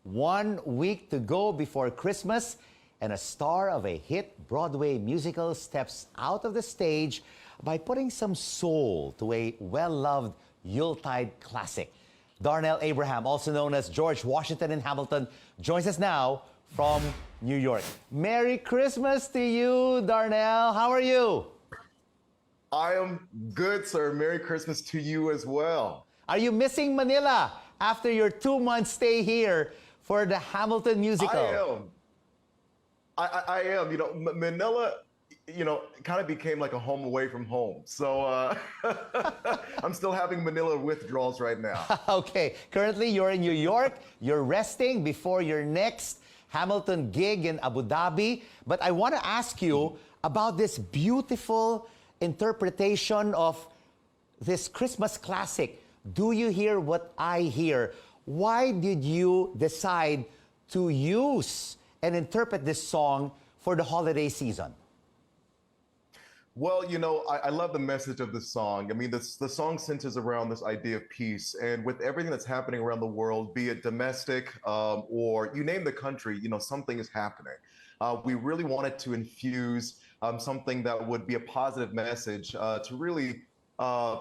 1 week to go before Christmas, and a star of a hit Broadway musical steps out of the stage by putting some soul to a well-loved Yuletide classic. Darnell Abraham, also known as George Washington in Hamilton, joins us now from New York. Merry Christmas to you, Darnell. How are you? I am good, sir. Merry Christmas to you as well. Are you missing Manila after your 2-month stay here for the Hamilton musical? I am. You know, Manila, kind of became like a home away from home. So I'm still having Manila withdrawals right now. Okay. Currently, you're in New York. You're resting before your next Hamilton gig in Abu Dhabi. But I want to ask you about this beautiful interpretation of this Christmas classic. Do you hear what I hear? Why did you decide to use and interpret this song for the holiday season? Well, I love the message of this song. I mean, the song centers around this idea of peace. And with everything that's happening around the world, be it domestic or you name the country, something is happening. We really wanted to infuse something that would be a positive message to really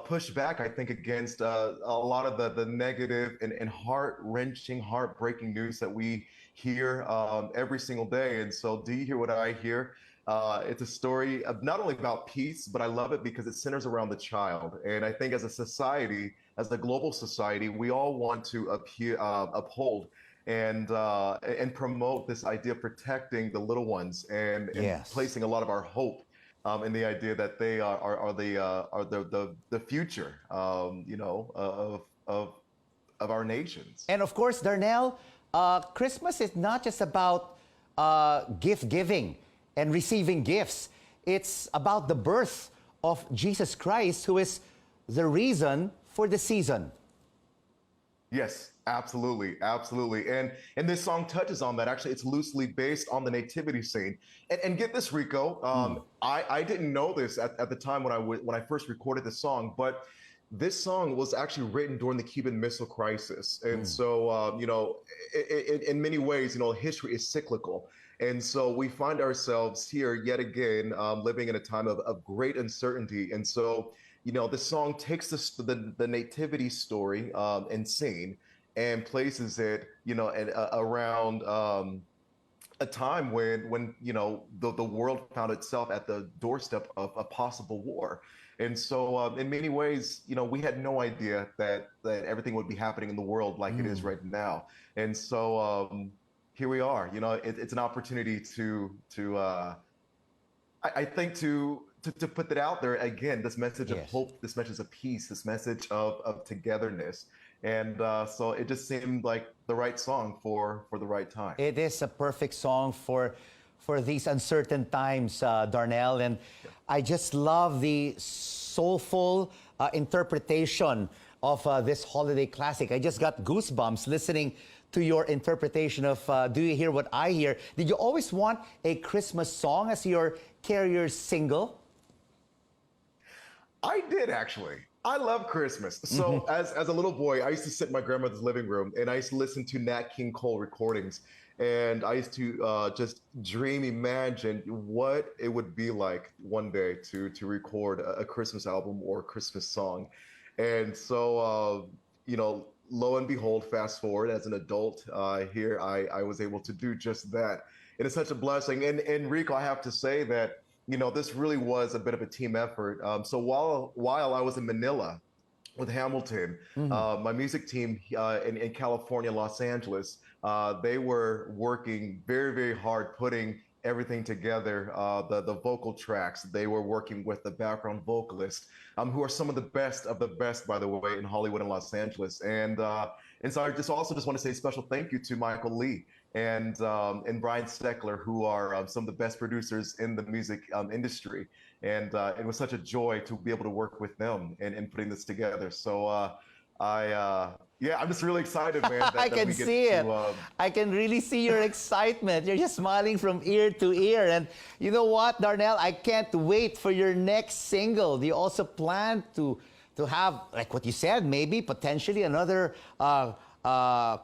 push back, I think, against a lot of the negative and heart-wrenching, heartbreaking news that we hear every single day. And so, do you hear what I hear? It's a story of not only about peace, but I love it because it centers around the child. And I think as a society, as a global society, we all want to uphold and promote this idea of protecting the little ones and Yes. placing a lot of our hope in the idea that they are the future, of our nations. And of course, Darnell, Christmas is not just about gift giving and receiving gifts. It's about the birth of Jesus Christ, who is the reason for the season. Yes, absolutely, absolutely. And this song touches on that. Actually, it's loosely based on the nativity scene. And get this, Rico, I didn't know this at the time when I first recorded the song, but this song was actually written during the Cuban Missile Crisis. And so, in many ways, history is cyclical. And so we find ourselves here yet again living in a time of great uncertainty. And so, the song takes the nativity story and scene and places it, around a time when the world found itself at the doorstep of a possible war. And so in many ways, we had no idea that everything would be happening in the world like it is right now. And so here we are. It's an opportunity I think to put that out there again, this message of hope, this message of peace, this message of togetherness. And so it just seemed like the right song for the right time. It is a perfect song for these uncertain times, Darnell. And I just love the soulful interpretation of this holiday classic. I just got goosebumps listening to your interpretation of Do You Hear What I Hear? Did you always want a Christmas song as your carrier single? I did, actually. I love Christmas. So as a little boy, I used to sit in my grandmother's living room and I used to listen to Nat King Cole recordings. And I used to just imagine what it would be like one day to record a Christmas album or a Christmas song. And so, lo and behold, fast forward as an adult, here I was able to do just that. And it's such a blessing. And Rico, I have to say that, this really was a bit of a team effort. So while I was in Manila with Hamilton, my music team in California, Los Angeles, they were working very, very hard putting everything together, the vocal tracks. They were working with the background vocalists, who are some of the best, by the way, in Hollywood and Los Angeles. And so I just want to say a special thank you to Michael Lee and Brian Steckler, who are some of the best producers in the music industry. And it was such a joy to be able to work with them in putting this together. So I'm just really excited, man. I can see it. I can really see your excitement. You're just smiling from ear to ear. And you know what, Darnell? I can't wait for your next single. Do you also plan to have, like what you said, maybe potentially another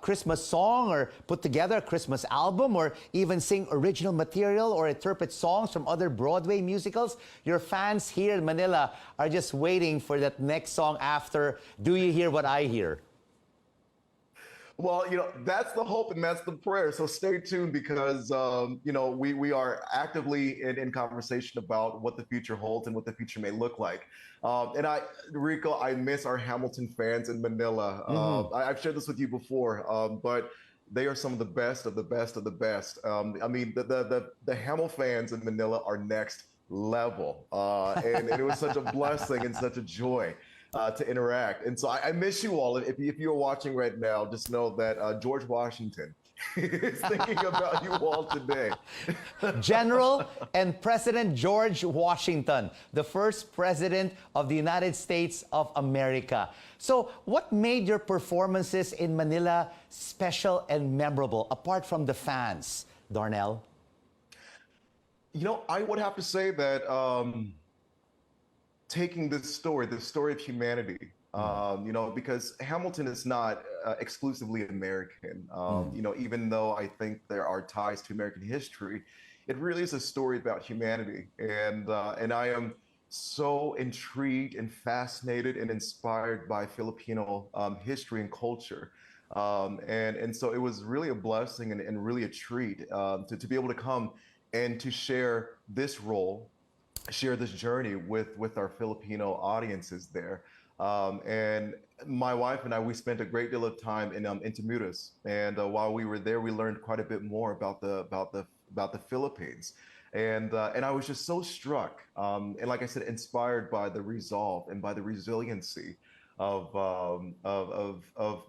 Christmas song or put together a Christmas album or even sing original material or interpret songs from other Broadway musicals, your fans here in Manila are just waiting for that next song after Do You Hear What I Hear? Well, that's the hope and that's the prayer. So stay tuned because, we are actively in conversation about what the future holds and what the future may look like. Rico, I miss our Hamilton fans in Manila. I've shared this with you before, but they are some of the best of the best of the best. I mean, the Hamil fans in Manila are next level. And it was such a blessing and such a joy to interact. And so I miss you all. If you're watching right now, just know that George Washington is thinking about you all today. General and President George Washington, the first president of the United States of America. So what made your performances in Manila special and memorable, apart from the fans, Darnell? I would have to say that taking this story of humanity, because Hamilton is not exclusively American. Even though I think there are ties to American history, it really is a story about humanity. And I am so intrigued and fascinated and inspired by Filipino history and culture. And so it was really a blessing and really a treat to be able to come and to share this role, share this journey with our Filipino audiences there. And my wife and I, we spent a great deal of time in Intramuros, and while we were there, we learned quite a bit more about the Philippines, and I was just so struck, and like I said, inspired by the resolve and by the resiliency of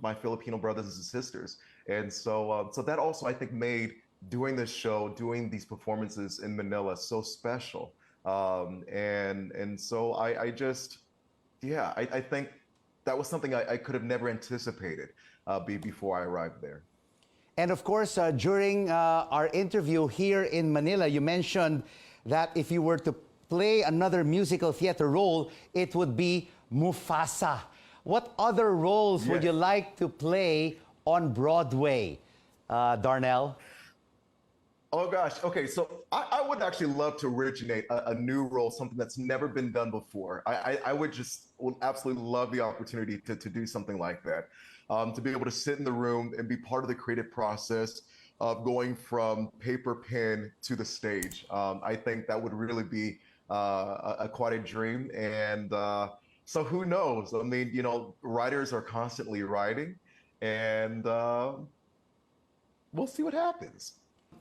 my Filipino brothers and sisters, and so that also I think made doing this show, doing these performances in Manila so special. And so I just, yeah, I think that was something I could have never anticipated before I arrived there. And of course, during our interview here in Manila, you mentioned that if you were to play another musical theater role, it would be Mufasa. What other roles would you like to play on Broadway, Darnell? Oh gosh. Okay. So I would actually love to originate a new role, something that's never been done before. I would absolutely love the opportunity to do something like that. To be able to sit in the room and be part of the creative process of going from paper pen to the stage. I think that would really be quite a dream. And so who knows? I mean, writers are constantly writing, and we'll see what happens.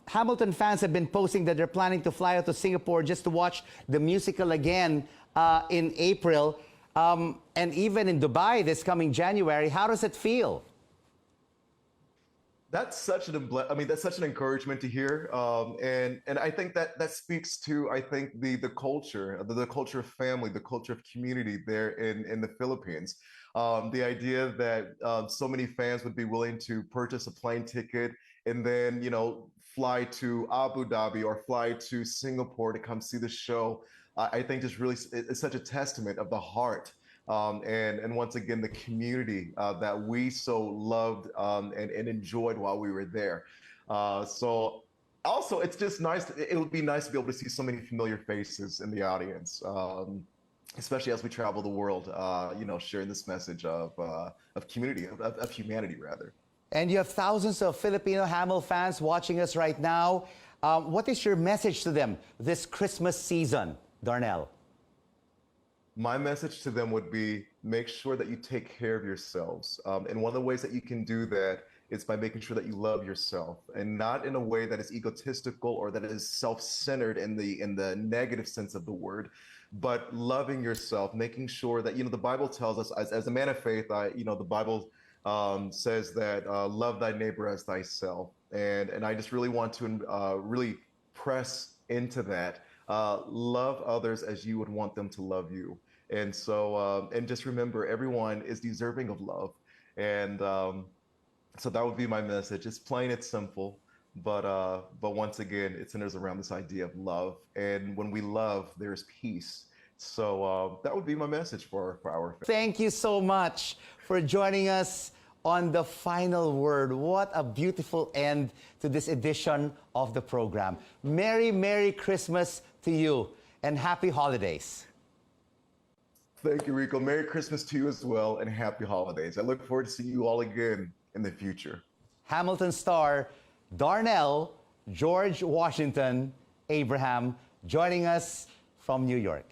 Hamilton fans have been posting that they're planning to fly out to Singapore just to watch the musical again in April, and even in Dubai this coming January. How does it feel? That's such an encouragement to hear, and I think that speaks to the culture, the culture of family, the culture of community there in the Philippines. The idea that so many fans would be willing to purchase a plane ticket and then fly to Abu Dhabi or fly to Singapore to come see the show, I think just really it's such a testament of the heart and once again the community that we so loved and enjoyed while we were there. So also it's just nice. It would be nice to be able to see so many familiar faces in the audience, especially as we travel the world, sharing this message of community, of humanity rather. And you have thousands of Filipino Hamil fans watching us right now. What is your message to them this Christmas season, Darnell? My message to them would be, make sure that you take care of yourselves. And one of the ways that you can do that is by making sure that you love yourself, and not in a way that is egotistical or that is self-centered in the negative sense of the word, but loving yourself, making sure that, the Bible tells us as a man of faith, the Bible says that love thy neighbor as thyself. And I just really want to really press into that. Love others as you would want them to love you. And so, and just remember, everyone is deserving of love. And so that would be my message. It's plain, it's simple, but once again, it centers around this idea of love. And when we love, there's peace. So that would be my message for our family. Thank you so much for joining us on the final word. What a beautiful end to this edition of the program. Merry, Merry Christmas to you and happy holidays. Thank you, Rico. Merry Christmas to you as well, and happy holidays. I look forward to seeing you all again in the future. Hamilton star Darnell George Washington Abraham joining us from New York.